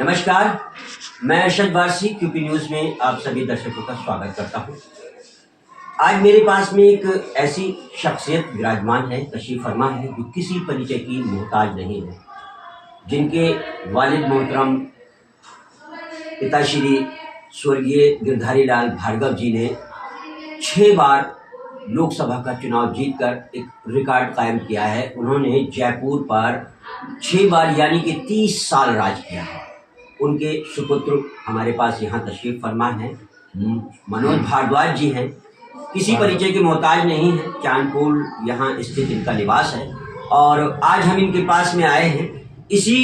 नमस्कार, मैं Arshad Warsi QP news में आप सभी दर्शकों का स्वागत करता हूं। आज मेरे पास में एक ऐसी शख्सियत विराजमान है, तशरीफ फरमा है, जो किसी परिचय की मोहताज नहीं है, जिनके वालिद मोहतरम पिताश्री स्वर्गीय गिरधारी लाल भार्गव जी ने 6 बार लोकसभा का चुनाव जीतकर एक रिकॉर्ड कायम किया है। उन्होंने जयपुर पर 6 बार यानी कि 30 साल राज किया है। उनके सुपुत्र हमारे पास यहाँ तशरीफ फरमा है, मनोज भारद्वाज जी हैं। किसी परिचय के मोहताज नहीं है, चांदपुर यहाँ स्थित इनका निवास है और आज हम इनके पास में आए हैं इसी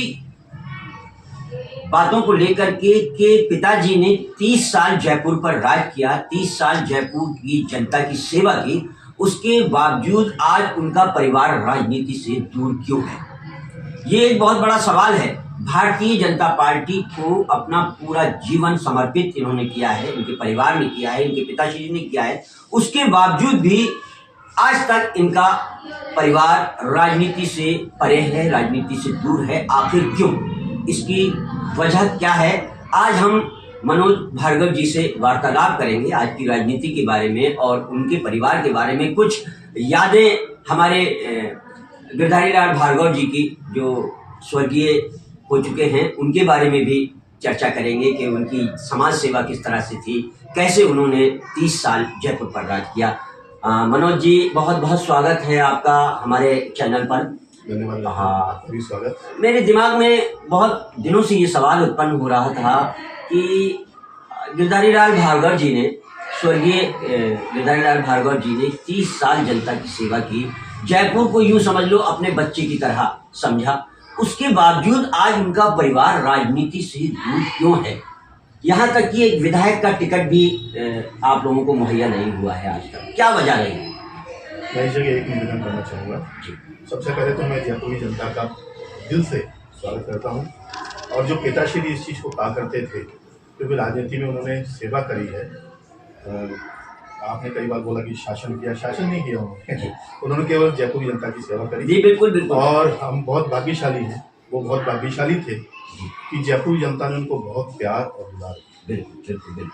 बातों को लेकर के पिताजी ने 30 साल जयपुर पर राज किया, 30 साल जयपुर की जनता की सेवा की, उसके बावजूद आज उनका परिवार राजनीति से दूर क्यों है? ये एक बहुत बड़ा सवाल है। भारतीय जनता पार्टी को अपना पूरा जीवन समर्पित इन्होंने किया है, इनके परिवार ने किया है, इनके पिताश्री ने किया है, उसके बावजूद भी आज तक इनका परिवार राजनीति से परे है, राजनीति से दूर है। आखिर क्यों? इसकी वजह क्या है? आज हम मनोज भार्गव जी से वार्तालाप करेंगे आज की राजनीति के बारे में और उनके परिवार के बारे में। कुछ यादें हमारे गिरधारी लाल भार्गव जी की जो स्वर्गीय हो चुके हैं उनके बारे में भी चर्चा करेंगे कि उनकी समाज सेवा किस तरह से थी, कैसे उन्होंने 30 साल जयपुर पर राज किया। मनोज जी, बहुत बहुत स्वागत है आपका हमारे चैनल पर। धन्यवाद। हाँ, स्वागत। मेरे दिमाग में बहुत दिनों से ये सवाल उत्पन्न हो रहा था कि गिरधारी लाल भार्गव जी ने, स्वर्गीय गिरधारी लाल भार्गव जी ने 30 साल जनता की सेवा की, जयपुर को यूं समझ लो अपने बच्चे की तरह समझा, उसके बावजूद आज उनका परिवार राजनीति से दूर क्यों है? यहाँ तक कि एक विधायक का टिकट भी आप लोगों को मुहैया नहीं हुआ है आज तक। क्या वजह रही? मैं इस जगह एक निवेदन करना चाहूँगा। सबसे पहले तो मैं जयपुरी जनता का दिल से स्वागत करता हूँ और जो पिताश्री इस चीज़ को कहा करते थे, क्योंकि राजनीति में उन्होंने सेवा करी है। आपने कई बार बोला कि शासन किया, शासन नहीं किया उन्होंने केवल जयपुरी जनता की सेवा करी। जी बिल्कुल बिल्कुल। और हम बहुत भाग्यशाली हैं, वो बहुत भाग्यशाली थे कि जयपुरी जनता ने उनको बहुत प्यार और दुलार दिया। बिल्कुल बिल्कुल बिल्कुल।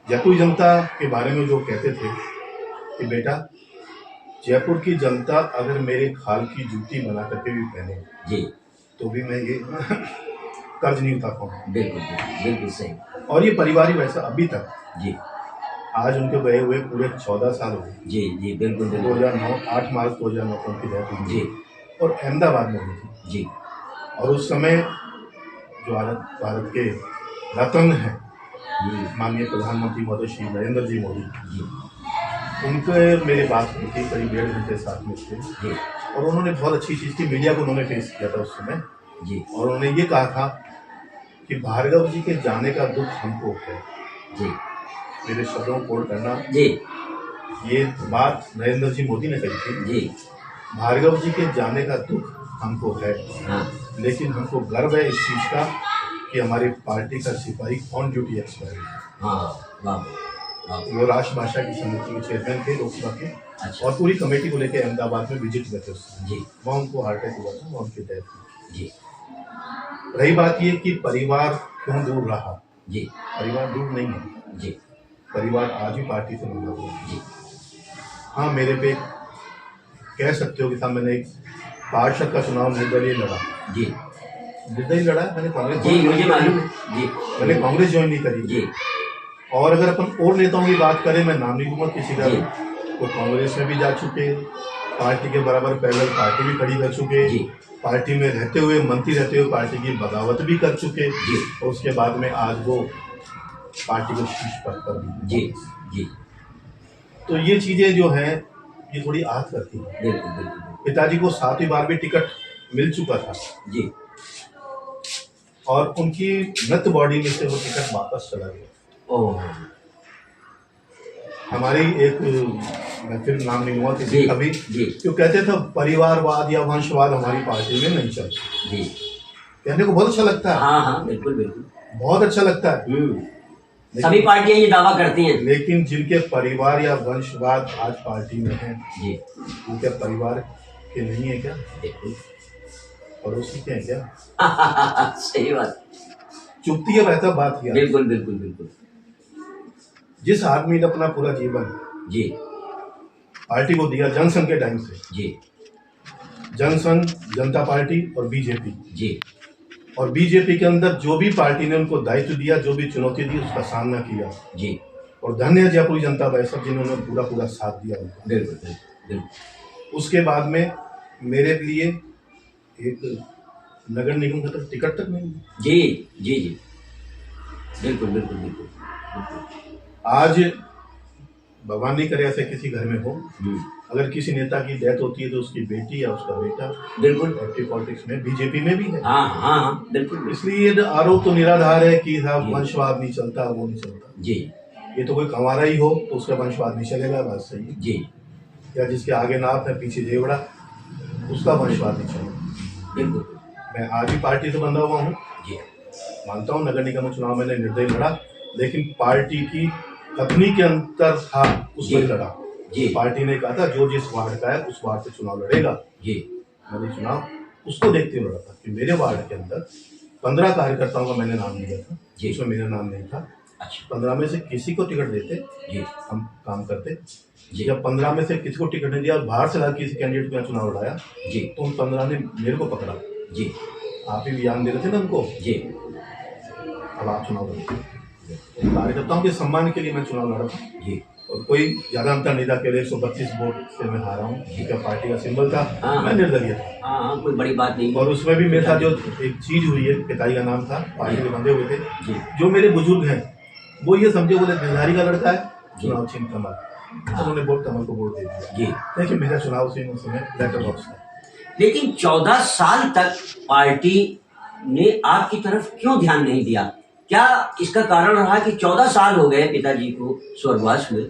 जयपुरी जनता के बारे में जो कहते थे कि बेटा, जयपुर की जनता अगर मेरे खाल की जूती बना करके भी पहने जी तो भी मैं ये कर्ज नहीं उठा पाऊंगा। बिल्कुल बिल्कुल सही। और ये परिवार ही वैसा अभी तक जी। आज उनके गए हुए पूरे 14 साल हो गए। जी जी बिल्कुल। 2009 8 मार्च 2009 को उनकी डेथ हुई जी और अहमदाबाद में हुई थी जी। और उस समय जो भारत के रत्न हैं माननीय प्रधानमंत्री महोदय श्री नरेंद्र जी मोदी जी, उनके मेरे बात हुई थी, करीब 1.5 घंटे साथ में थे और उन्होंने बहुत अच्छी चीज़ की, मीडिया को उन्होंने फेस किया था उस समय जी। और उन्होंने ये कहा था कि भार्गव जी के जाने का दुख हमको है जी। मेरे शब्दों को कोट करना जी, ये बात नरेंद्र जी मोदी ने कही थी जी। भार्गव जी के जाने का दुख हमको है, लेकिन हमको गर्व है इस चीज़ का कि हमारी पार्टी का सिपाही ऑन ड्यूटी एक्सपायर है। वो राष्ट्रभाषा की समिति के चेयरमैन थे लोकसभा के। अच्छा। और पूरी कमेटी को लेकर अहमदाबाद में विजिट गए थे जी। वहाँ उनको हार्ट अटैक हुआ था, वहाँ उनकी डेथ हुई जी। रही बात ये कि परिवार क्यों दूर रहा जी, परिवार दूर नहीं है जी, परिवार आज भी पार्टी से जुड़ा हुआ है जी। हाँ, मेरे पे कह सकते हो कि साहब मैंने एक पार्षद का चुनाव निर्दलीय लड़ा जी। निर्दलीय लड़ा मैंने, कांग्रेस जी मुझे मालूम है जी, मैंने कांग्रेस ज्वाइन नहीं करी जी। और अगर अपन और नेताओं की बात करें, मैं नाम नहीं लूँगा किसी का, तो कांग्रेस में भी जा चुके, पार्टी के बराबर पैरेलल पार्टी भी खड़ी कर चुके जी, पार्टी में रहते हुए, मंत्री रहते हुए पार्टी की बगावत भी कर चुके जी। और उसके बाद में आज वो पार्टी को शीर्ष पद पर भी जी जी। तो ये चीज़ें जो हैं ये थोड़ी आहत करती हैं। बिल्कुल बिल्कुल। पिताजी को 7वीं बार भी टिकट मिल चुका था जी और उनकी मृत बॉडी में से वो टिकट वापस चला गया। ओह। हमारी एक, मैं फिर नाम नहीं लूँगा किसी का भी, जो कहते थे परिवारवाद या वंशवाद हमारी पार्टी में नहीं चलता जी। कहने को बहुत अच्छा लगता है। हाँ हाँ बिल्कुल बिल्कुल, बहुत अच्छा लगता है। सभी पार्टियां ये दावा करती हैं, लेकिन जिनके परिवार या वंशवाद आज पार्टी में है जी, उनके परिवार के नहीं है क्या? पड़ोसी के हैं क्या? सही बात। चुपती है वैसा बात किया। बिल्कुल बिल्कुल बिल्कुल। जिस आदमी ने अपना पूरा जीवन जी पार्टी को दिया जनसंघ के टाइम से, जी जनसंघ, जनता पार्टी और बीजेपी, जी और बीजेपी के अंदर जो भी पार्टी ने उनको दायित्व दिया, जो भी चुनौती दी, उसका सामना किया। जी और धन्य है जयपुरी जनता वैसा जिन्होंने पूरा पूरा साथ दिया उनको। बिल्कुल बिल्कुल बिल्कुल। उसके बाद में मेरे लिए एक नगर निगम का टिकट तक नहीं मिला। जी जी जी बिल्कुल बिल्कुल बिल्कुल बिल्कुल। आज भगवान नहीं करे ऐसे किसी घर में हो, हम्म, अगर किसी नेता की डेथ होती है तो उसकी बेटी या उसका बेटा बिल्कुल। एक्टिव पॉलिटिक्स में, बीजेपी में भी है। हाँ हाँ हाँ बिल्कुल। इसलिए ये आरोप तो निराधार है कि साहब वंशवाद नहीं चलता, वो नहीं चलता। जी ये तो कोई कंवारा ही हो तो उसका वंशवाद नहीं चलेगा, बात सही है। जी या जिसके आगे नाप है पीछे जेवड़ा, उसका वंशवाद नहीं चलेगा। बिल्कुल। मैं आज भी पार्टी से बंधा हुआ हूँ, जी मानता हूँ नगर निगम चुनाव मैंने निर्दयी लड़ा, लेकिन पार्टी की कथनी के अंतर था उसमें लड़ा। जी पार्टी ने कहा था जो जिस वार्ड का है उस वार्ड से चुनाव लड़ेगा। जी मैंने चुनाव उसको देखते हुए लड़ा था कि मेरे वार्ड के अंदर 15 कार्यकर्ताओं का मैंने नाम दिया था, जी। उसमें मेरा नाम नहीं था। अच्छा 15 में से किसी को टिकट देते जी हम काम करते। जी जब 15 में से किसी को टिकट नहीं दिया और बाहर से ला किसी कैंडिडेट को यहाँ चुनाव लड़ाया, जी तो उन 15 ने मेरे को पकड़ा। जी आप ही ज्ञान दे रहे थे ना उनको, जी अब आप चुनाव लड़ते। कार्यकर्ताओं के सम्मान के लिए मैं चुनाव लड़ा था, जी और कोई ज्यादा अंतर नहीं था। केवल 132 वोट से मैं हारा हूँ, ठीक है, पार्टी का सिंबल था, हाँ। मैं निर्दलीय था। हाँ हाँ कोई बड़ी बात नहीं। और उसमें भी मेरे साथ जो एक चीज हुई है, पिताजी का नाम था, पार्टी के बंधे हुए थे। जी जो मेरे बुजुर्ग हैं वो ये समझे बोले गिरधारी का लड़का है, चुनाव चिन्ह कमल, तो उन्होंने वोट कमल को वोट दे दिया। जी देखिए मेरा चुनाव चिन्ह उस समय लेटर बॉक्स था। लेकिन 14 साल तक पार्टी ने आपकी तरफ क्यों ध्यान नहीं दिया? क्या इसका कारण रहा कि 14 साल हो गए पिताजी को स्वर्गवास हुए,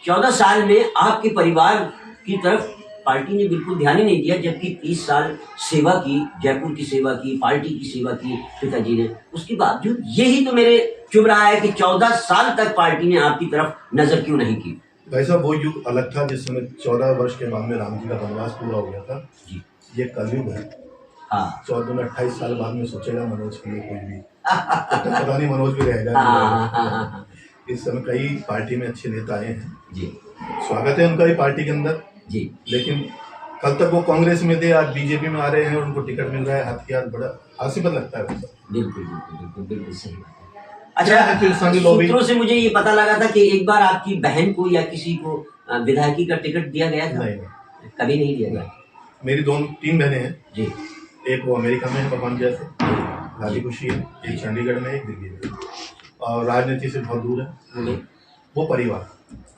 14 साल में आपके परिवार की तरफ पार्टी ने बिल्कुल ध्यान ही नहीं दिया, जबकि 30 साल सेवा की, जयपुर की सेवा की, पार्टी की सेवा की पिताजी ने, उसके बावजूद यही तो मेरे चुभ रहा है कि 14 साल तक पार्टी ने आपकी तरफ नजर क्यों नहीं की? भाई साहब वो युग अलग था जिस समय 14 वर्ष के बाद में राम जी का वनवास पूरा हो गया था। जी ये कलयुग है। हाँ 14-28 साल बाद में सोचेगा मनोज के लिए कोई भी, तो पता नहीं मनोज भी रहेगा हाँ नहीं हाँ रहेगा। हाँ हाँ हाँ इस समय कई पार्टी में अच्छे नेता आए हैं, जी स्वागत है उनका भी पार्टी के अंदर, जी लेकिन कल तक वो कांग्रेस में थे, आज बीजेपी में आ रहे हैं और उनको टिकट मिल रहा है, हथियार बड़ा हास्यास्पद लगता है वैसा। बिल्कुल बिल्कुल बिल्कुल बिल्कुल सही बात है। क्या है फिर अच्छा संघ लॉबी? सूत्रों से मुझे ये पता लगा था कि एक बार आपकी बहन को या किसी को विधायकी का टिकट दिया गया था। नहीं नहीं, कभी नहीं दिया गया। मेरी 3 बहनें हैं, जी एक वो अमेरिका में है भगवान जैसे, जी राजी खुशी है, एक चंडीगढ़ में, एक दिल्ली में, और राजनीति से बहुत दूर है। बोले वो परिवार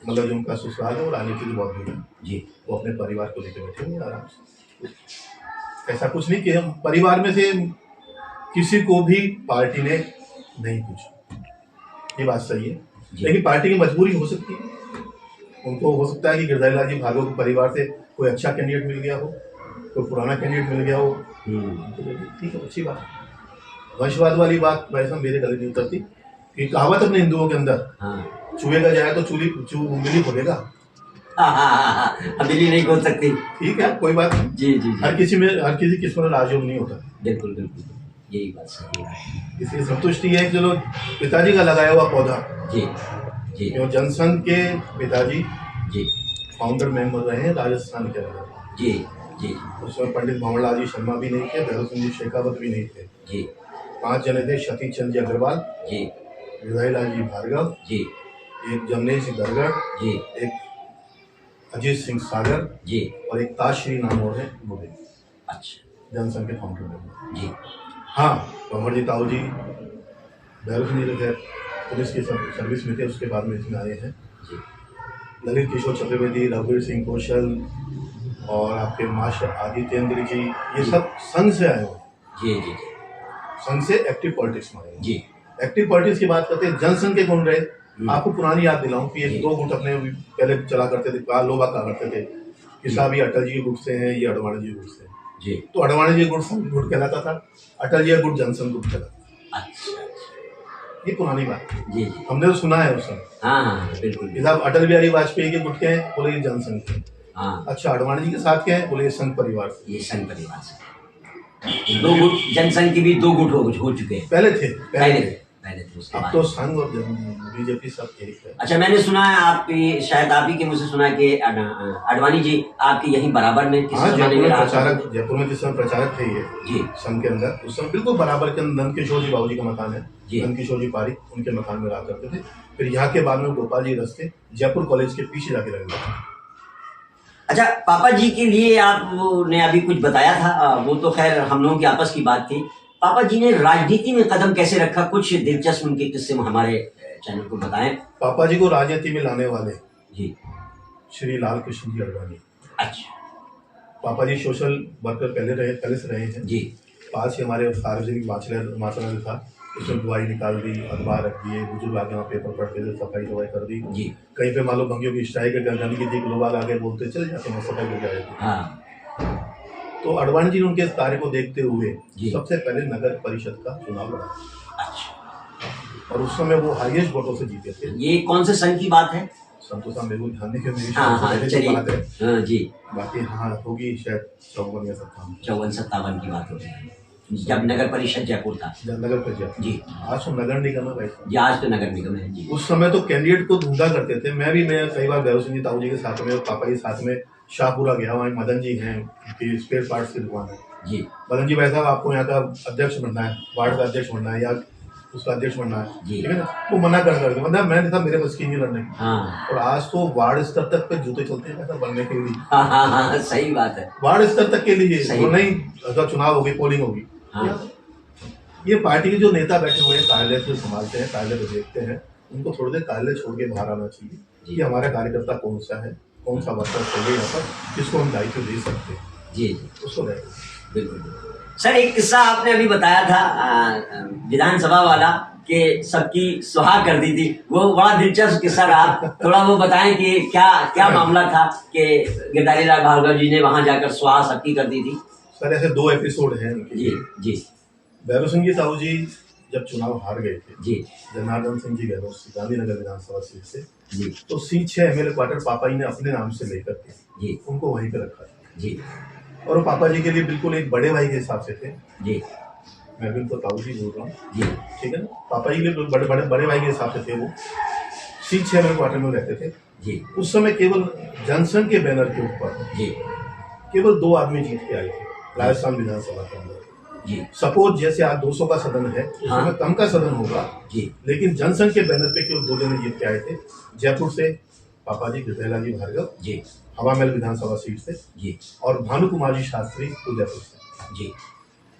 मतलब जो उनका ससुराल है वो राजनीति से बहुत दूर है, जी वो अपने परिवार को लेकर बैठे हुए हैं आराम से। ऐसा कुछ नहीं कि हम परिवार में से किसी को भी पार्टी ने नहीं पूछा, ये बात सही है। जी। लेकिन पार्टी की मजबूरी हो सकती है, उनको हो सकता है कि गिरधारी लाल जी भार्गव के परिवार से कोई अच्छा कैंडिडेट मिल गया हो, कोई पुराना कैंडिडेट मिल गया हो, ठीक है, अच्छी बात है। वंशवाद वाली बात वैसा मेरे गले नहीं उतरती कि कहावत अपने हिंदुओं के अंदर, हाँ चूहेगा जाए तो उंगली खोलेगा। बिल्ली नहीं खोल सकती। ठीक है, कोई बात नहीं। जी जी हर किसी किस्म का राजयोग नहीं होता, बिल्कुल बिल्कुल यही बात सही है। इसलिए संतुष्टि है कि चलो पिताजी का लगाया हुआ पौधा, जी जी जो जनसंघ के पिताजी जी फाउंडर मेंबर रहे हैं राजस्थान के अंदर। जी जी उसमें पंडित भंवरलाल जी शर्मा भी नहीं थे, भैरव सिंह जी शेखावत भी नहीं थे, जी 5 जने थे, सतीश चंद जी अग्रवाल, जी गिरधारी लाल जी भार्गव, जी एक जमनेश जी गरगड़, जी एक अजीत सिंह सागर, जी और एक ताजश्री नाम और है वो भी अच्छा जनसंघ के फाउंडर मेंबर। जी हाँ, कंवर जी ताऊ जी, भैरव सिंह जी खैर पुलिस की सर्विस में थे, उसके बाद में इसमें आए हैं। जी ललित किशोर चतुर्वेदी, रघुवीर सिंह कौशल और आपके मास्टर आदित्येंद्र जी, ये सब संघ से आए हुए, जी जी संघ से एक्टिव पॉलिटिक्स में आए। जी एक्टिव पॉलिटिक्स की बात करते हैं, जनसंघ के गुण रहे। आपको पुरानी याद दिलाऊं कि एक 2 गुट अपने पहले चला करते थे, लोग कहा करते थे कि साहब ये अटल जी के गुट से हैं, ये अडवाणी जी के गुट से हैं। जी तो अडवाणी जी गुट संघ गुट कहलाता था, अटल जी का गुट जनसंघ गुट कहलाता अच्छा अच्छा था। ये पुरानी बात है, जी जी हमने तो सुना है उस समय। हाँ हाँ बिल्कुल कि साहब अटल बिहारी वाजपेयी के गुट के हैं, बोले ये जनसंघ के। हाँ अच्छा, अडवाणी जी के साथ के हैं, बोले ये संघ परिवार से। ये संघ परिवार से। दो गुट जनसंघ के भी दो गुट हो चुके हैं। पहले थे उसके अब बाद तो संघ और बीजेपी सब एक है। अच्छा, मैंने सुना है आपकी, शायद आप ही के मुझसे सुना है कि अडवाणी जी आपके यहीं बराबर में किस हाँ, जमाने में रहा था? जयपुर में जिस समय प्रचारक थे ये जी संघ के अंदर, उस समय बिल्कुल बराबर के अंदर नंदकिशोर जी बाबू जी का मकान है, जी। नंदकिशोर जी पारिक उनके मकान में रहा करते थे। फिर यहाँ के बाद में गोपाल जी रस्ते जयपुर कॉलेज के पीछे जाके रह गए। अच्छा, पापा जी के लिए आपने अभी कुछ बताया था, वो तो खैर हम लोगों की आपस की बात थी। पापा जी ने राजनीति में कदम कैसे रखा, कुछ दिलचस्प उनके किस्से हमारे चैनल को बताएं। पापा जी को राजनीति में लाने वाले जी श्री लाल कृष्ण जी अडवाणी। अच्छा पापा जी सोशल वर्कर पहले से रहे हैं जी। पास ही हमारे सार्वजनिक वाचनालय था, उसमें दवाई निकाल दी, अखबार रख दिए, बुजुर्ग आगे वहाँ पेपर पढ़ते थे, सफाई दवाई कर दी जी। कहीं पे मान लो भंगियों की स्ट्राइक गंदगी थी, लोग आगे बोलते चले जाते हैं, सफाई करके आए थे। हाँ तो अडवाणी जी ने उनके इस कार्य को देखते हुए जी। सबसे पहले नगर परिषद का चुनाव लड़ा अच्छा, और उस समय वो हाईएस्ट वोटों से जीते थे। ये कौन से संघ की बात है? संतोष साहब मेरे को ध्यान नहीं, मेरी हाँ हाँ पहले की चलिए, बात है, हाँ जी, बाकी हाँ होगी शायद 54 या 57 54-57 की बात हो रही है, जब नगर परिषद जयपुर था। नगर परिषद जी आज तो नगर निगम है भाई साहब। जी, आज तो नगर निगम है जी। उस समय तो कैंडिडेट को ढूंढा करते थे। मैं कई बार भैरव सिंह जी ताऊ जी के साथ में और पापा के साथ में शाहपुरा गया, वहाँ मदन जी हैं उनकी स्पेयर पार्ट्स की दुकान है जी। मदन जी भाई साहब आपको यहाँ का अध्यक्ष बनना है, वार्ड का अध्यक्ष बनना है या उसका अध्यक्ष बनना है, जी। ठीक है ना, वो मना कर मतलब मैंने था मेरे बस की नहीं लड़ने की। हाँ और आज तो वार्ड स्तर तक पे जूते चलते हैं ऐसा बनने के लिए। हाँ हाँ हाँ, सही बात है। वार्ड स्तर तक के लिए सही। तो नहीं, अगर चुनाव होगी, पोलिंग होगी, हाँ। ये पार्टी के जो नेता बैठे हुए हैं कार्यालय को संभालते हैं, कार्यालय को देखते हैं, उनको थोड़ी देर कार्यालय छोड़ के बाहर आना चाहिए कि हमारा कार्यकर्ता कौन सा है, कौन सा वर्कर चाहिए यहाँ पर, किसको हम दायित्व दे सकते हैं जी उसको दे। बिल्कुल। सर, एक किस्सा आपने अभी बताया था विधानसभा वाला कि सबकी सुहाग कर दी थी, वो बड़ा दिलचस्प किस्सा रहा, थोड़ा वो बताएं कि क्या मामला था कि गिरधारी लाल भार्गव जी ने वहां जाकर सुहाग सबकी कर दी थी? सर ऐसे 2 एपिसोड हैं उनके। जी जी। भैरव सिंह जी ताऊ जी जब चुनाव हार गए थे जी, जनार्दन सिंह जी भैरव गांधीनगर विधानसभा सीट से जी तो सीट 6 एमएलए क्वार्टर पापा जी ने अपने नाम से लेकर के जी उनको वहीं पे रखा था जी। और वो पापा जी के लिए बिल्कुल एक बड़े भाई के हिसाब से थे। जी मैं भी उनको ताऊ जी बोल रहा हूँ, जी ठीक है ना, पापा जी के लिए बड़े भाई के हिसाब से थे। वो सीट 6 एमएलए क्वार्टर में रहते थे जी। उस समय केवल जनसंघ के बैनर के ऊपर जी केवल 2 आदमी जीत के आए थे राजस्थान विधानसभा के अंदर। जी। सपोज जैसे आज 200 का सदन है, हाँ। उसमें कम का सदन होगा जी। लेकिन जनसंघ के बैनर पे केवल 2 जने जीत के आए थे। जयपुर से पापा जी गिरधारी जी भार्गव जी हवा महल विधानसभा सीट से जी और भानु कुमार जी शास्त्री उदयपुर से। जी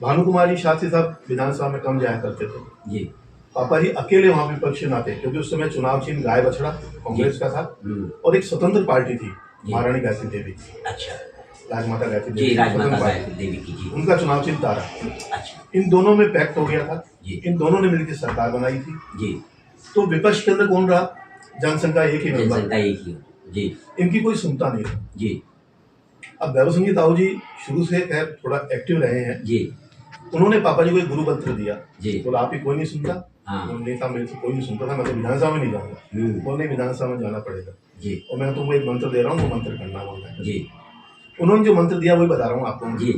भानु कुमार जी शास्त्री साहब विधानसभा में कम जाया करते थे। जी। पापा जी अकेले वहां विपक्ष में आते क्योंकि उस समय चुनाव चिन्ह गाय बछड़ा कांग्रेस का था और एक स्वतंत्र पार्टी थी महारानी गायत्री देवी। अच्छा। राजमाता गायत्री जी, देवी राजमाता गायत्री देवी की जी। उनका चुनाव चिन्ह तारा। अच्छा इन दोनों में पैक्ट हो गया था जी। इन दोनों ने मिलकर सरकार बनाई थी। जी। तो विपक्ष के अंदर कौन रहा? जनसंघ का एक ही जनसंघ मेंबर। का एक ही जी इनकी कोई सुनता नहीं था। जी अब भैरव सिंह जी ताऊ जी शुरू से खैर थोड़ा एक्टिव रहे हैं। जी। उन्होंने पापा जी को एक गुरु मंत्र दिया, जी। बोला आप ही कोई नहीं सुनता। हाँ। उन्होंने कहा मेरे से कोई नहीं सुनता था, मैं तो विधानसभा में नहीं जाऊंगा। बोलने विधानसभा में जाना पड़ेगा जी। और मैं तुमको एक मंत्र दे रहा हूँ, वो मंत्र करना बोलना है। जी। उन्होंने जो मंत्र दिया वही बता रहा हूँ आपको। जी।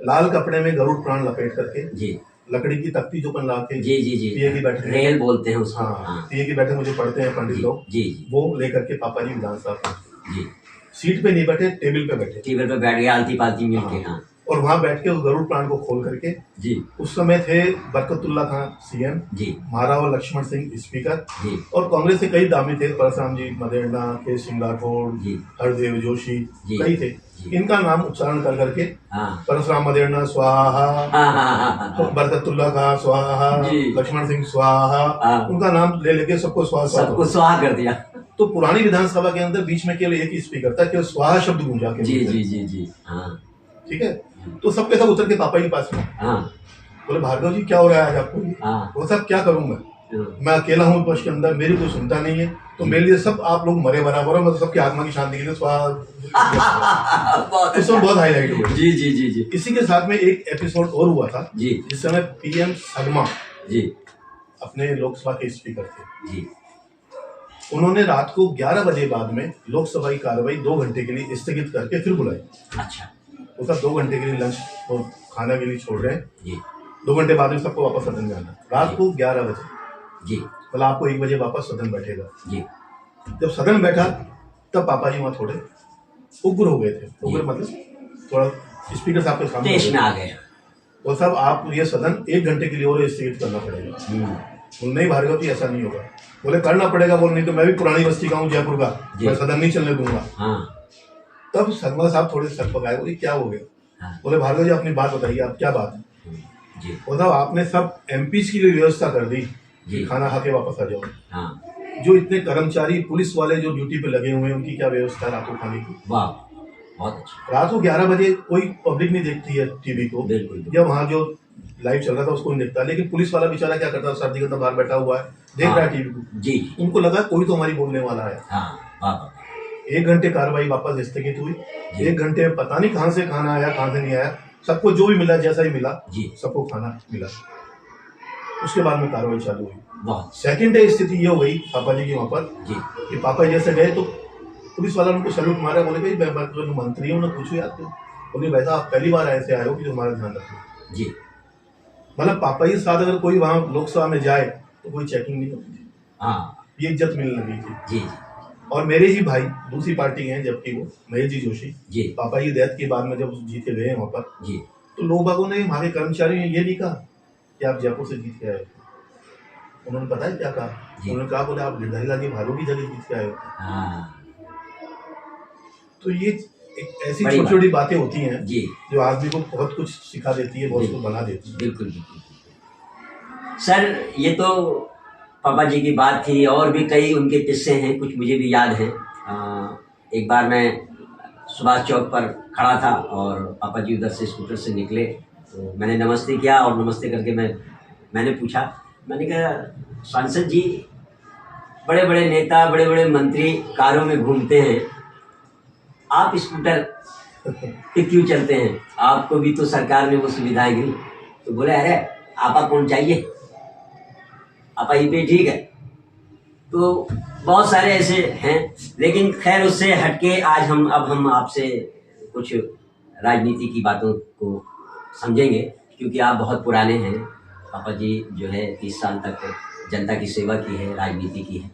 लाल कपड़े में गरुड़ प्राण लपेट करके जी। लकड़ी की तख्ती जो बन ला के जी जी जी पिए की बैठक रेल बोलते हैं उसको। हाँ पिए की बैठक मुझे पढ़ते हैं पंडित लोग, जी जी वो लेकर के पापा जी विधानसभा पहुंचे। जी। सीट पे नहीं बैठे, टेबल पे बैठे टेबल पे बैठ गए आलती पालती मिलके। हाँ और वहां बैठ के उस गरुड़ प्राण को खोल करके जी। उस समय थे बरकतुल्ला था सीएम जी। महाराव लक्ष्मण सिंह स्पीकर जी। और कांग्रेस के कई दामी थे, परशुराम जी मदेरना के सिंह राठौड़ जी। हरदेव जोशी जी। कई थे। इनका नाम उच्चारण कर करके हाँ परशुराम मदेरना स्वाहा, हाँ हाँ तो बरकतुल्ला का स्वाहा, जी। लक्ष्मण सिंह स्वाहा, हाँ। उनका नाम ले लेके सबको स्वाहा सबको स्वाहा कर दिया। तो पुरानी विधानसभा के अंदर बीच में केवल एक ही स्पीकर था, केवल स्वाहा शब्द गूंजा के जी जी जी जी। हाँ ठीक है। तो सबके सब उतर के पापा जी के पास में हाँ बोले भार्गव जी क्या हो रहा है आज आपको? हाँ वो सब क्या करूं मैं अकेला हूँ विपक्ष के अंदर, मेरी कोई सुनता नहीं है, तो मेरे लिए सब आप लोग मरे बराबर हो, मैं तो सबकी आत्मा की शांति के लिए स्वाहा बहुत हाईलाइट हुआ। जी जी जी जी। इसी के साथ में एक एपिसोड और हुआ था जी। जिस समय पीएम शर्मा जी अपने लोकसभा के स्पीकर थे। जी। उन्होंने रात को 11 बजे बाद में लोकसभा की कार्रवाई 2 घंटे के लिए स्थगित करके फिर बुलाई। अच्छा। वो सब 2 घंटे के लिए लंच और खाना के लिए छोड़ रहे हैं। जी 2 घंटे बाद में सबको वापस सदन में आना। रात को 11 बजे, जी मतलब आपको 1 बजे वापस सदन बैठेगा। जी जब सदन बैठा तब पापा जी वहाँ थोड़े उग्र हो गए थे। उग्र मतलब थोड़ा स्पीकर साहब के सामने देश में आ गए। वो सब आप ये सदन 1 घंटे के लिए और स्थगित करना पड़ेगा। बोले नहीं भार्गव जी ऐसा नहीं होगा। बोले करना पड़ेगा। बोले नहीं तो मैं भी पुरानी बस्ती का हूँ जयपुर का, मैं सदन नहीं चलने दूंगा। हाँ तब संगमा साहब थोड़े सर पकाए, बोले क्या हो गया? हाँ बोले भार्गव जी अपनी बात बताइए, आप क्या बात है? जी मतलब आपने सब एमपीज की लिए व्यवस्था कर दी जी कि खाना खा के वापस आ जाओ। हाँ जो इतने कर्मचारी पुलिस वाले जो ड्यूटी पे लगे हुए हैं उनकी क्या व्यवस्था है रातों खाने की? वाह बहुत अच्छा। रात को 11 बजे कोई पब्लिक नहीं देखती है टीवी को, बिल्कुल या वहाँ जो लाइव चल रहा था उसको नहीं देखता, लेकिन पुलिस वाला बेचारा क्या करता है, सर्दी के अंदर बाहर बैठा हुआ है, देख रहा है टीवी को। जी उनको लगा कोई तो हमारी बोलने वाला है। हाँ वाह 1 घंटे कार्रवाई वापस स्थगित हुई। 1 घंटे में पता नहीं कहाँ से खाना आया, कहाँ से नहीं आया, सबको जो भी मिला जैसा ही मिला जी सबको खाना मिला। उसके बाद में कार्रवाई चालू हुई। बहुत सेकंड डे स्थिति ये हो गई पापा जी की वहाँ पर जी कि पापा जैसे गए तो पुलिस वाला उनको सैल्यूट मारा। बोले भाई मैं तो मंत्री हूँ ना, पूछो यार तुम। बोले भाई साहब आप पहली बार ऐसे आए हो कि तुम्हारा ध्यान रखो। जी मतलब पापा जी के साथ अगर कोई वहाँ लोकसभा में जाए तो कोई चेकिंग नहीं होती थी, हाँ ये इज्जत मिलने लगी थी। जी जी और मेरे ही भाई दूसरी पार्टी के हैं, जबकि वो महेश जी जोशी, जी पापा जी डेथ के बाद में जब जीत के गए वहाँ पर, जी तो लोग बागों ने, हमारे कर्मचारियों ने ये नहीं कहा कि आप जयपुर से जीत के आए हो। उन्होंने पता है क्या कहा? जी। उन्होंने कहा बोले आप गिरधारी लाल जी भालू की जगह जीत के आए हो। हाँ तो ये एक ऐसी बड़ी छोटी छोटी बातें होती हैं जी जो आदमी को बहुत कुछ सिखा देती है, बहुत कुछ बना देती है। बिल्कुल बिल्कुल सर। ये तो पापा जी की बात थी, और भी कई उनके किस्से हैं, कुछ मुझे भी याद हैं। एक बार मैं सुभाष चौक पर खड़ा था और पापा जी उधर से स्कूटर से निकले, तो मैंने नमस्ते किया और नमस्ते करके मैंने पूछा, मैंने कहा सांसद जी बड़े बड़े नेता बड़े बड़े मंत्री कारों में घूमते हैं, आप स्कूटर पे क्यों चलते हैं? आपको भी तो सरकार ने वो सुविधाएं दी। तो बोले अरे आपा कौन चाहिए, आपा ही पे ठीक है। तो बहुत सारे ऐसे हैं, लेकिन खैर उससे हटके आज हम आपसे कुछ राजनीति की बातों को समझेंगे, क्योंकि आप बहुत पुराने हैं। पापा जी जो है 30 साल तक जनता की सेवा की है, राजनीति की है।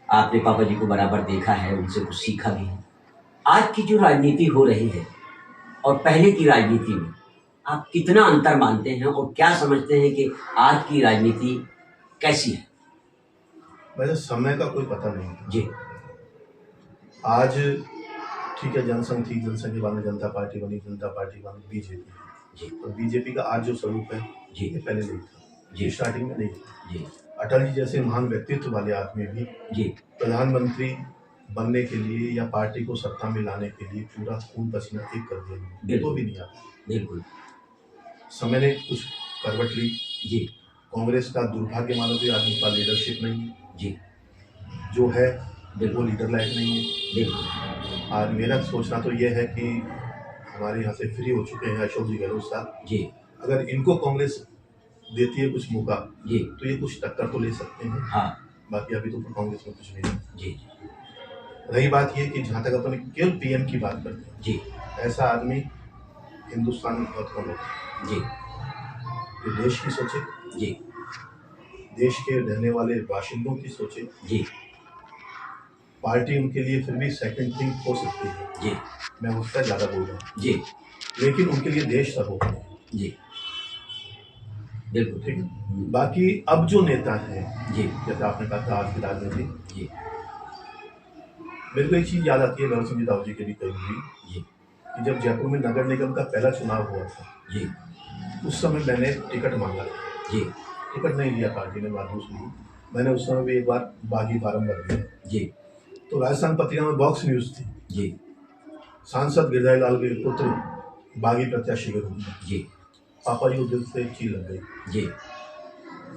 आपने पापा जी को बराबर देखा है, उनसे कुछ सीखा भी है। आज की जो राजनीति हो रही है और पहले की राजनीति में आप कितना अंतर मानते हैं और क्या समझते हैं कि आज की राजनीति कैसी है? वैसे समय का कोई पता नहीं है जी आज। ठीक है, जनसंघ थी, जनसंघ के बाद में जनता पार्टी बनी, जनता पार्टी बनी बीजेपी जी और बीजेपी का आज जो स्वरूप है जी ये पहले नहीं था, जी स्टार्टिंग में नहीं था। जी अटल जी जैसे महान व्यक्तित्व वाले आदमी भी जी प्रधानमंत्री बनने के लिए या पार्टी को सत्ता में लाने के लिए पूरा खून पसीना एक कर दिया, तो भी नहीं आता। बिल्कुल समय ने कुछ करवट ली। जी कांग्रेस का दुर्भाग्य मानो कि आदमी का लीडरशिप नहीं है, जी जो है वो लीडर लायक नहीं है। बिल्कुल और मेरा सोचना तो ये है कि हमारे यहाँ से फ्री हो चुके हैं अशोक जी गहलोत साहब, जी अगर इनको कांग्रेस देती है कुछ मौका जी तो ये कुछ टक्कर तो ले सकते हैं। हाँ बाकी अभी तो कांग्रेस में कुछ नहीं है। जी रही बात ये कि जहाँ तक अपन केवल पीएम की बात करते हैं, जी ऐसा आदमी हिंदुस्तान में बहुत कम होता है जी जो देश की सोचे, जी देश के रहने वाले बाशिंदों की सोचे। जी पार्टी उनके लिए फिर भी सेकंड थिंग हो सकती है, जी मैं उसका ज़्यादा बोल रहा हूँ, जी लेकिन उनके लिए देश सर्वोपरि है। जी बिल्कुल ठीक है। बाकी अब जो नेता है, जी जैसे आपने कहा था आज की राजनीति, जी मेरे को एक चीज़ याद आती है भगत सिंह राव जी के भी कही हुई जी कि जब जयपुर में नगर निगम का पहला चुनाव हुआ था, जी उस समय मैंने टिकट मांगा। जी टिकट नहीं लिया पार्टी ने, बात दूसरी। मैंने उस समय भी एक बार बागी फार्म भर दिया। जी तो राजस्थान पत्रिका में बॉक्स न्यूज़ थी, जी सांसद गिरधारी लाल के पुत्र बागी प्रत्याशी के रूप में। जी पापा जी को दिल से चीज लग गई। जी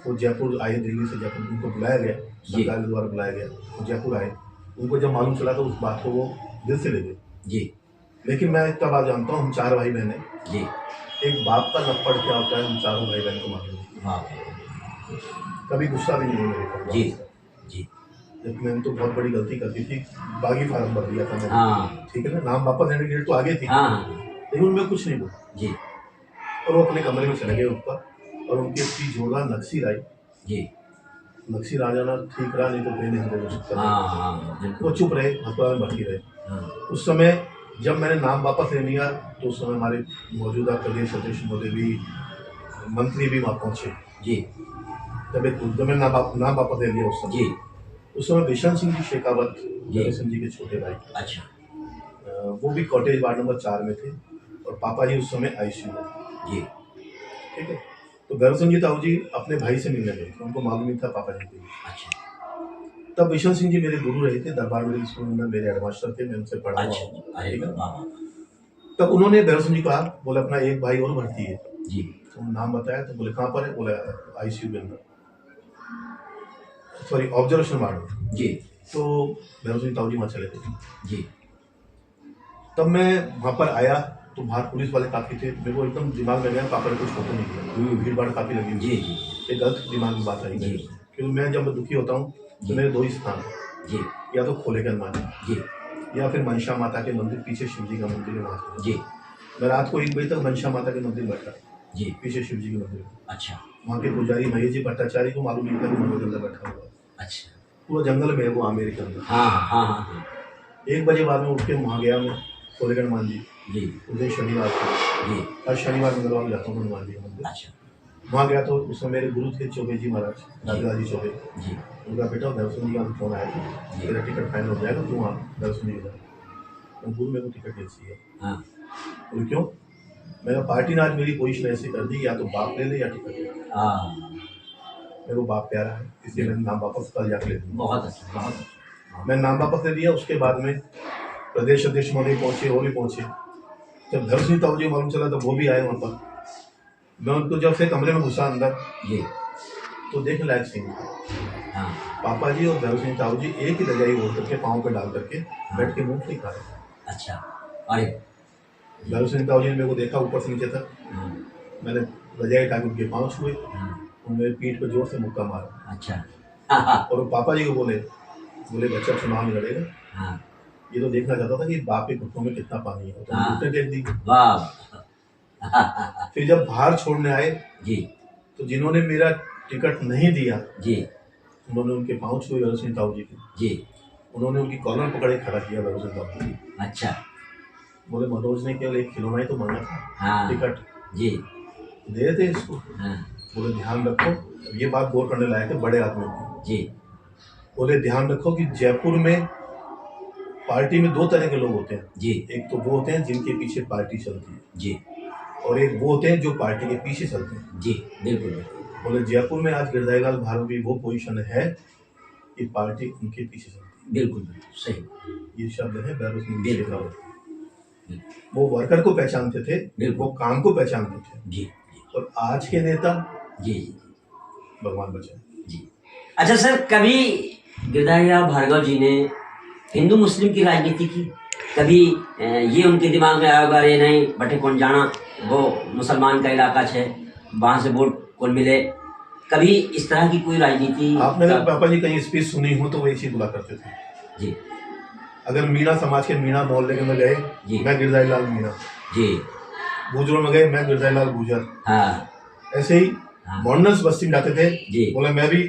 वो जयपुर आए, दिल्ली से जयपुर उनको बुलाया गया, सरकार द्वारा बुलाया गया, वो जयपुर आए। उनको जब मालूम चला तो उस बात को वो दिल से ले गए। जी लेकिन मैं इतना बात जानता हूँ, हम 4 भाई बहन हैं। जी एक बाप का लपड़ क्या होता है, हम चारों भाई बहन को मालूम है। हाँ कभी गुस्सा भी नहीं है मेरे पर। जी जी जबकि मैंने तो बहुत बड़ी गलती कर दी थी, बागी फार्म भर दिया था मैंने। हाँ ठीक है ना, नाम वापस लेने के लिए तो आगे थी, हाँ लेकिन उनमें कुछ नहीं बोला जी और वो अपने कमरे में चले गए ऊपर। और उनके पी जोड़ा नक्सी लाई, जी। नक्सी आ जाना ठीक रहा, नहीं तो ट्रेन हिंदे हो सकता हाँ है। हाँ बिल्कुल। वो चुप रहे, अस्पताल में भर्ती रहे। हाँ, उस समय जब मैंने नाम वापस ले लिया तो उस समय हमारे मौजूदा प्रदेश अध्यक्ष महोदय भी, मंत्री भी वहाँ पहुँचे। जी जब मैंने नाम वापस ले लिया जी। उस समय बिशन सिंह जी शेखावत, जी। भगत सिंह जी के छोटे भाई, अच्छा। वो भी कॉटेज वार्ड नंबर 4 में थे और पापा जी उस समय आईसीयू में। जी ठीक है, तो भगत सिंह जी ताऊ जी अपने भाई से मिलने गए, उनको मालूम नहीं था पापा जी को। अच्छा तब बिशन सिंह जी मेरे गुरु रहे थे, दरबार मिडिल स्कूल में मेरे हेडमास्टर थे, मैं उनसे पढ़ा हुआ अच्छा। हूँ। अरे ठीक है, वाह वाह। तब उन्होंने भगत सिंह जी को कहा, बोले अपना एक भाई और भर्ती है। जी तो नाम बताया, तो बोले कहाँ पर है, बोले आईसीयू के अंदर, सॉरी ऑब्जर्वेशन वार्ड में। जी तो भगत सिंह ताऊ जी वहाँ चले गए। जी। तब मैं वहाँ पर आया तो बाहर पुलिस वाले काफ़ी थे, मेरे को एकदम दिमाग में गया पापा ने कुछ फोटो नहीं किया, भीड़ भाड़ काफ़ी लगी हुई। जी जी एक गलत दिमाग में बात आई जी। मेरे से, क्योंकि मैं जब दुखी होता हूँ तो जी। मेरे दो ही स्थान हैं, जी या तो खोले के हनुमान जी या फिर मनसा माता के मंदिर, पीछे शिव जी का मंदिर है वहाँ। जी मैं रात को 1 बजे तक मनसा माता के मंदिर बैठा, जी। पीछे शिव जी के मंदिर। अच्छा वहाँ के पुजारी महेश जी भट्टाचार्य को मालूम नहीं था कि मंदिर के अंदर बैठा हुआ है। अच्छा। पूरा जंगल में है वो आमेर के अंदर। हाँ हाँ हाँ हाँ। 1 बजे बाद में उठ के वहाँ गया मैं, खोले के हनुमान जी, जी उस दिन शनिवार को। जी। हर शनिवार मंगलवार में जाता हूँ हनुमान जी के मंदिर। अच्छा। वहाँ गया तो उसमें मेरे गुरु थे चौबे जी महाराज, राजा जी चौबे। जी उनका बेटा भगत सिंह जी का फोन आया था, मेरा टिकट फाइनल हो जाएगा, तू वहाँ भगत सिंह जी के जाए। तो गुरु मेरे को टिकट नहीं चाहिए। हाँ। बोले क्यों? मैंने पार्टी ने आज मेरी पोजीशन ऐसे कर दी, या तो बाप ले ले या टिकट ले ले। हाँ मेरे को बाप प्यारा है, इसलिए मैंने नाम वापस कल जाके ले लिया। बहुत अच्छा बहुत अच्छा। मैं नाम वापस ले लिया। उसके बाद में प्रदेश अध्यक्ष महोदय पहुँचे, वो भी पहुँचे। जब भगत सिंह ताऊ जी मालूम चला तो वो भी आए वहाँ पर। मैं उनको जब से कमरे में घुसा अंदर जी तो देख लायक सिंह हाँ। पापा जी और भगत सिंह ताऊ जी एक ही रजाई ओढ़ करके पाँव पे डाल करके बैठ के मूंगफली खा रहे। अच्छा। अरे भगत सिंह ताऊ जी ने मेरे को देखा ऊपर से नीचे तक। मैंने रजाई उठा के उनके पाँव छुए, उन्होंने पीठ पे जोर से मुक्का मारा। अच्छा। हाँ हाँ और वो पापा जी को बोले बच्चा चुनाव में लड़ेगा। हाँ। ये तो देखना चाहता था कि बाप के घुटनों में कितना पानी है, तो हाँ। घुटने टेक दी। वाह। फिर जब बाहर छोड़ने आए जी तो जिन्होंने मेरा टिकट नहीं दिया, जी उन्होंने उनके पाँव छुए भगत सिंह ताऊ जी के। जी। उन्होंने उनकी कॉलर पकड़े खड़ा किया भगत सिंह ताऊ जी। अच्छा। बोले मनोज ने केवल एक खिलौना ही तो मांगा था, हाँ टिकट जी। दे दे इसको। हाँ बोले ध्यान रखो, ये बात गौर करने लायक है बड़े आदमी की। जी बोले ध्यान रखो कि जयपुर में पार्टी में 2 तरह के लोग होते हैं। जी एक तो वो होते हैं जिनके पीछे पार्टी चलती है, जी और एक वो होते हैं जो पार्टी के पीछे चलते हैं। जी बिल्कुल बिल्कुल बोले जयपुर में आज गिरधारीलाल भारत की वो पोजीशन है कि पार्टी उनके पीछे चलती बिल्कुल बिल्कुल सही। है। ये शब्द है भैरव सिंह बिल्कुल। शेखावत। बिल्कुल। वो वर्कर को पहचानते थे, बिल्कुल। वो काम को पहचानते थे। जी और आज के नेता जी भगवान बचाए। जी। अच्छा सर, कभी गिरधारीलाल भार्गव जी ने हिंदू मुस्लिम की राजनीति की? कभी ये उनके दिमाग में आया होगा, अरे नहीं बटे कौन जाना, वो मुसलमान का इलाका है, वहाँ से वोट कौन मिले? कभी इस तरह की कोई राजनीति? आपने अगर पापा जी कहीं स्पीच सुनी हो तो वो एक चीज बोला करते थे जी। अगर मीणा समाज के मीणा मोहल्ले के में गए, जी। मैं गिरधारीलाल मीणा। जी। गुजरों में गए, मैं गिरधारीलाल गुजर। हाँ ऐसे ही हाँ। मॉडर्न्स बस्ती में जाते थे, जी। बोले मैं भी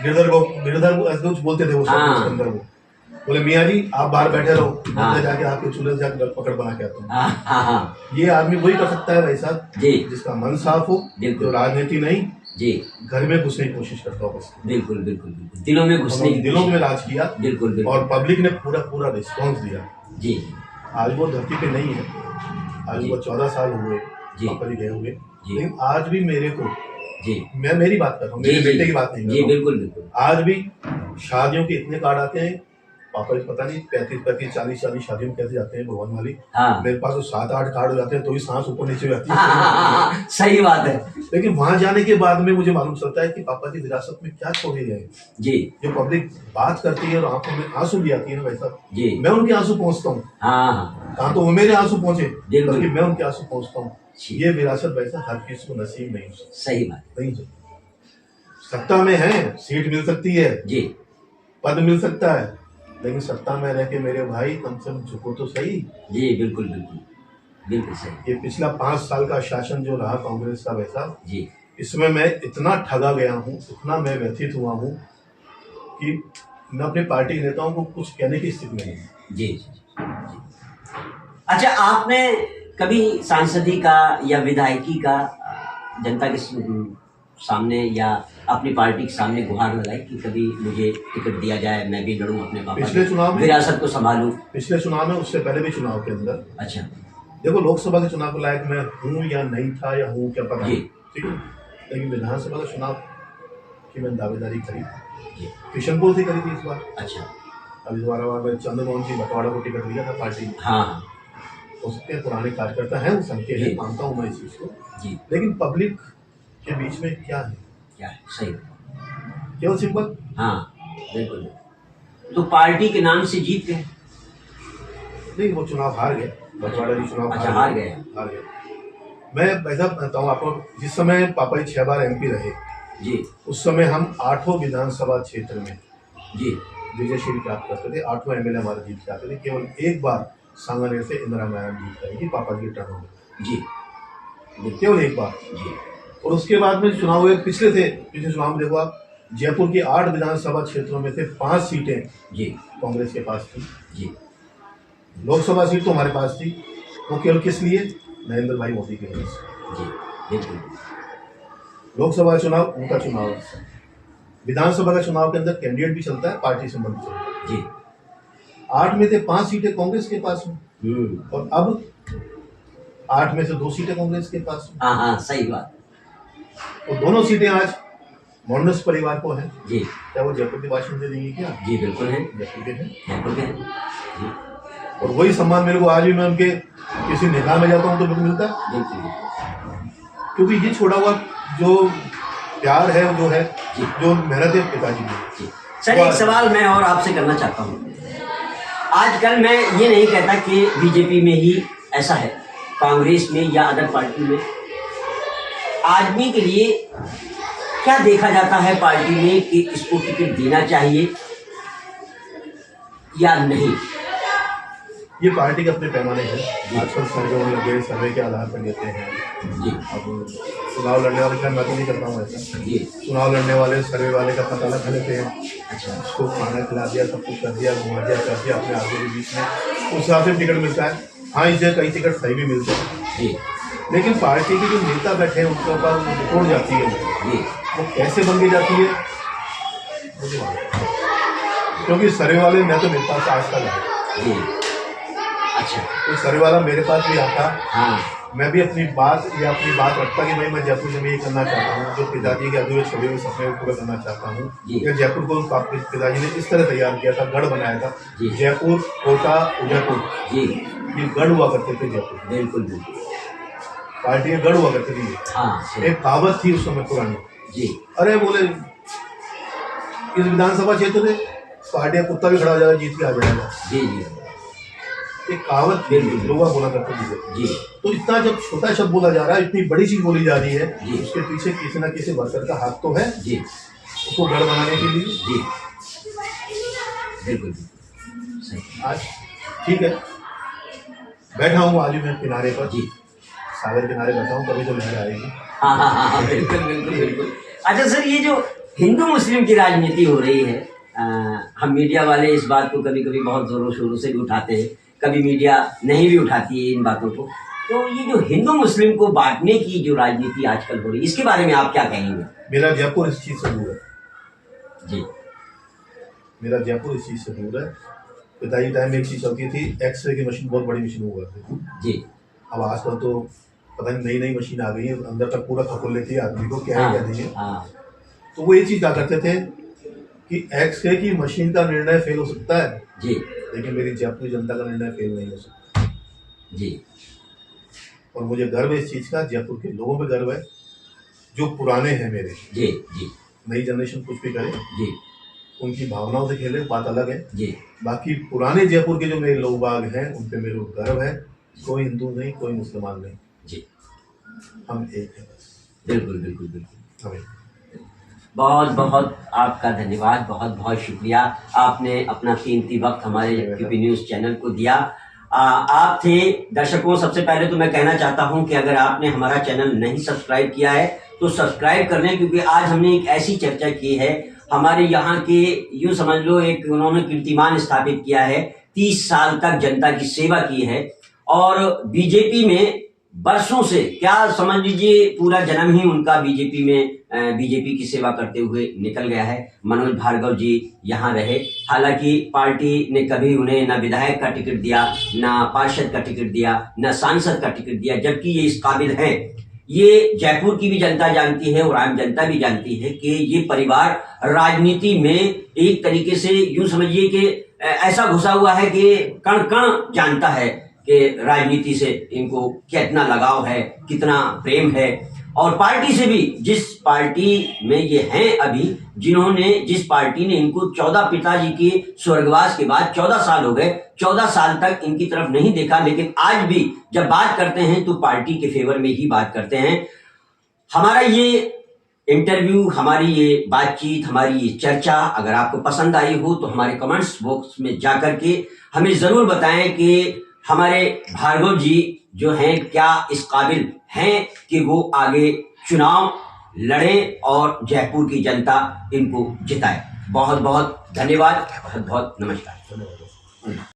गिरधर ऐसे कुछ बोलते थे वो सब हाँ। उसके अंदर। वो बोले मियाँ जी आप बाहर बैठे रहो, हाँ। मैं जाके आपके चूल्हे से जाकर पकड़ बना के आता हूँ। हाँ हाँ हाँ ये आदमी वही कर सकता है भाई साहब जी। जिसका मन साफ हो, बिल्कुल। जो राजनीति नहीं जी घर में घुसने की कोशिश करता हो बस। बिल्कुल बिल्कुल बिल्कुल, दिलों में घुसने की दिलों में राज किया, बिल्कुल बिल्कुल। और पब्लिक ने पूरा पूरा रिस्पॉन्स दिया। जी आज वो धरती पे नहीं है, आज जी। वो 14 साल हुए जी। पापा जी गए हुए, जी। लेकिन आज भी मेरे को, जी मैं मेरी बात कर रहा हूँ, मेरे जी, बेटे जी। की बात नहीं कर जी रहा हूँ। बिल्कुल बिल्कुल। आज भी शादियों के इतने कार्ड आते हैं, पापा जी पता नहीं 35 40 शादियों में कैसे जाते हैं भगवान वाली। हाँ मेरे पास तो 7-8 कार्ड हो जाते हैं तो ही सांस ऊपर नीचे हो जाती हाँ, हाँ, हाँ, है। हाँ, सही बात है लेकिन वहां जाने के बाद में मुझे मालूम चलता है कि पापा जी विरासत में क्या छोड़े गए। जी। जो पब्लिक बात करती है और आंखों में आंसू भी आती है ना भाई साहब, जी मैं उनके आंसू पहुंचता हूँ। हाँ हाँ कहाँ तो वो मेरे आंसू पहुंचे, बिल्कुल। बल्कि मैं उनके आंसू पहुंचता हूँ। जी। ये विरासत वैसा हर किसी को नसीब नहीं हो सकता। सही बात नहीं हो सकता। सत्ता में है, सीट मिल सकती है, जी पद मिल सकता है, लेकिन सत्ता में रह के मेरे भाई कम से कम झुको तो सही। जी बिल्कुल बिल्कुल बिल्कुल सही। ये पिछला 5 साल का शासन जो रहा कांग्रेस का वैसा, जी इसमें मैं इतना ठगा गया हूँ, इतना मैं व्यथित हुआ हूँ कि मैं अपनी पार्टी के नेताओं को कुछ कहने की स्थिति में नहीं हूँ। जी जी जी। अच्छा, आपने कभी सांसदी का या विधायकी का जनता के सामने या अपनी पार्टी के सामने गुहार लगाई कि कभी मुझे टिकट दिया जाए, मैं भी लड़ूं अपने पापा पिछले चुनाव में, विरासत को संभालूं? पिछले चुनाव में, उससे पहले भी चुनाव के अंदर। अच्छा। देखो, लोकसभा के चुनाव के लायक मैं हूँ या नहीं था या हूँ क्या पता, ठीक है, लेकिन विधानसभा का चुनाव की मैंने दावेदारी करी, किशनपुर से करी थी इस बार। अच्छा। अभी दोबारा बार चंद्रमोहन सिंह बटवाड़ा को टिकट दिया था पार्टी ने। हाँ, उसके पुराने कार्यकर्ता हैं, वो संख्या है, मानता हूँ मैं इस चीज को जी। लेकिन पब्लिक के बीच में क्या है, सही, केवल सिंपल। हाँ बिल्कुल। तो पार्टी के नाम से जीत गए? नहीं, वो चुनाव हार गए, बटवाड़ा जी चुनाव हार गए। मैं ऐसा बताऊँ आपको, जिस समय पापा जी 6 बार MP रहे जी, उस समय हम 8 विधानसभा क्षेत्र में जी विजयश्री प्राप्त करते थे, 8 MLA हमारे जीत के आते थे। केवल एक बार सांगानेर से इंदिरा मैडम जीत करी थी पापा जी टर्न में, जी केवल एक बार जी। और उसके बाद में चुनाव हुए पिछले चुनाव में देखो आप, जयपुर की 8 विधानसभा क्षेत्रों में से 5 सीटें जी कांग्रेस के पास थी। जी। लोकसभा सीट तो हमारे पास थी, वो केवल किस लिए? नरेंद्र भाई मोदी की वजह से। जी बिल्कुल। लोकसभा चुनाव उनका चुनाव है, विधानसभा का चुनाव के अंदर कैंडिडेट भी चलता है, पार्टी संबंधित चलता है जी। 8 में से 5 सीटें कांग्रेस के पास हैं और अब 8 में से 2 सीटें कांग्रेस के पास हैं। हाँ, सही बात। और दोनों सीटें आज मॉन्डस परिवार को हैं। जी। क्या वो जयपुर के वाशिंदे से देंगे क्या? जी बिल्कुल है, जयपुर के हैं। जयपुर के हैं जी। और वही सम्मान मेरे को आज भी, मैं उनके किसी निकाह में जाता हूँ तो बिल्कुल मिलता है, बिल्कुल। क्योंकि ये छोड़ा हुआ जो प्यार है, जो है, जो मेहनत है पिताजी की। सर, एक सवाल मैं और आपसे करना चाहता हूँ। आजकल मैं ये नहीं कहता कि बीजेपी में ही ऐसा है, कांग्रेस में या अदर पार्टी में आदमी के लिए क्या देखा जाता है पार्टी में कि इसको टिकट देना चाहिए या नहीं? ये पार्टी के अपने पैमाने हैं। आजकल सर्वे होने लगे, सर्वे के आधार पर देते हैं जी। अब चुनाव लड़ने वाले का मैं तो नहीं करता हूँ ऐसा जी। चुनाव लड़ने वाले सर्वे वाले का पता लगा लेते हैं। अच्छा। उसको खाना खिला दिया, सब कुछ कर दिया, घुमा दिया, कर दिया अपने आदमी के बीच में, उस हिसाब से टिकट मिलता है। हाँ, इससे कई टिकट सही भी मिलते हैं जी। लेकिन पार्टी के जो नेता बैठे हैं उनके ऊपर रिपोर्ट जाती है जी। वो कैसे बन के जाती है मुझे मालूम नहीं। क्योंकि सर्वे वाले न तो मेरे पास आज तक आए जी। अच्छा। तो सर्वे वाला मेरे पास भी आता, हाँ, मैं भी अपनी बात रखता कि भाई मैं जयपुर में ये करना चाहता हूँ, जो पिताजी के अधूरे छुपे हुए सपने को पूरा करना चाहता हूँ। या जयपुर को पिताजी ने इस तरह तैयार किया था, गढ़ बनाया था, जयपुर, कोटा, उदयपुर, जी, ये गढ़ हुआ करते थे जयपुर। बिल्कुल बिल्कुल। पार्टी गढ़ हुआ करती थी। हाँ, एक कहावत थी उस समय पुरानी जी। अरे बोले इस विधानसभा क्षेत्र में पार्टी का कुत्ता भी खड़ा हो जाएगा, जीत के आ जाएगा। जी जी। एक कहावत लोग बोला करते थे जी। तो इतना जब छोटा शब्द बोला जा रहा है, इतनी बड़ी चीज बोली जा रही है, जी। उसके पीछे किसी ना किसी वर्कर का हाथ तो है जी, उसको गढ़ बनाने के लिए। जी बिल्कुल सही। आज ठीक है, बैठा हूँ आज मैं किनारे पर, जी, सागर किनारे बैठा हूँ, कभी तो लहर आएगी। हाँ हाँ हाँ, बिल्कुल बिल्कुल बिल्कुल। अच्छा सर, ये जो हिंदू मुस्लिम की राजनीति हो रही है, हम मीडिया वाले इस बात को कभी कभी बहुत जोरों शोरों से भी उठाते हैं, कभी मीडिया नहीं भी उठाती है इन बातों को। तो ये जो हिंदू मुस्लिम को बांटने की जो राजनीति आजकल हो रही है, इसके बारे में आप क्या कहेंगे? मेरा जयपुर इस चीज से दूर है जी। मेरा जयपुर इस चीज से दूर है। पिताजी टाइम में एक चीज चलती थी, एक्सरे की मशीन, बहुत बड़ी मशीन हुआ करती थी जी। अब आजकल तो पता नहीं नई मशीन आ गई है, अंदर तक पूरा खकोल लेती है आदमी को, क्या है क्या नहीं है। तो वो ये चीज क्या करते थे कि एक्सरे की मशीन का निर्णय फेल हो सकता है जी, लेकिन मेरी जयपुरी जनता का निर्णय फेल नहीं हो सकता जी। और मुझे गर्व है इस चीज का, जयपुर के लोगों पे गर्व है जो पुराने हैं मेरे। जी जी। नई जनरेशन कुछ भी करे जी, उनकी भावनाओं से खेले, बात अलग है जी। बाकी पुराने जयपुर के जो मेरे लोग बाग हैं उन पे मेरे को गर्व है। कोई हिंदू नहीं, कोई मुसलमान नहीं जी, हम एक है बस। बिल्कुल बिल्कुल बिल्कुल। हमें बहुत बहुत आपका धन्यवाद, बहुत बहुत शुक्रिया। आपने अपना कीमती वक्त हमारे QP न्यूज़ चैनल को दिया आप थे दर्शकों। सबसे पहले तो मैं कहना चाहता हूं कि अगर आपने हमारा चैनल नहीं सब्सक्राइब किया है तो सब्सक्राइब कर लें, क्योंकि आज हमने एक ऐसी चर्चा की है। हमारे यहाँ के यूं समझ लो एक उन्होंने कीर्तिमान स्थापित किया है, 30 साल तक जनता की सेवा की है और बीजेपी में वर्षों से, क्या समझ लीजिए पूरा जन्म ही उनका बीजेपी में बीजेपी की सेवा करते हुए निकल गया है। मनोज भार्गव जी यहाँ रहे, हालांकि पार्टी ने कभी उन्हें न विधायक का टिकट दिया, न पार्षद का टिकट दिया, न सांसद का टिकट दिया, जबकि ये इस काबिल है। ये जयपुर की भी जनता जानती है और आम जनता भी जानती है कि ये परिवार राजनीति में एक तरीके से यूं समझिए कि ऐसा घुसा हुआ है कि कण कण जानता है कि राजनीति से इनको कितना लगाव है, कितना प्रेम है। और पार्टी से भी, जिस पार्टी में ये हैं अभी, जिस पार्टी ने इनको 14 पिताजी के स्वर्गवास के बाद 14 साल हो गए, 14 साल तक इनकी तरफ नहीं देखा, लेकिन आज भी जब बात करते हैं तो पार्टी के फेवर में ही बात करते हैं। हमारा ये इंटरव्यू, हमारी ये बातचीत, हमारी ये चर्चा अगर आपको पसंद आई हो तो हमारे कमेंट्स बॉक्स में जाकर के हमें जरूर बताएं कि हमारे भार्गव जी जो हैं क्या इस काबिल हैं कि वो आगे चुनाव लड़ें और जयपुर की जनता इनको जिताए। बहुत बहुत धन्यवाद, बहुत बहुत नमस्कार।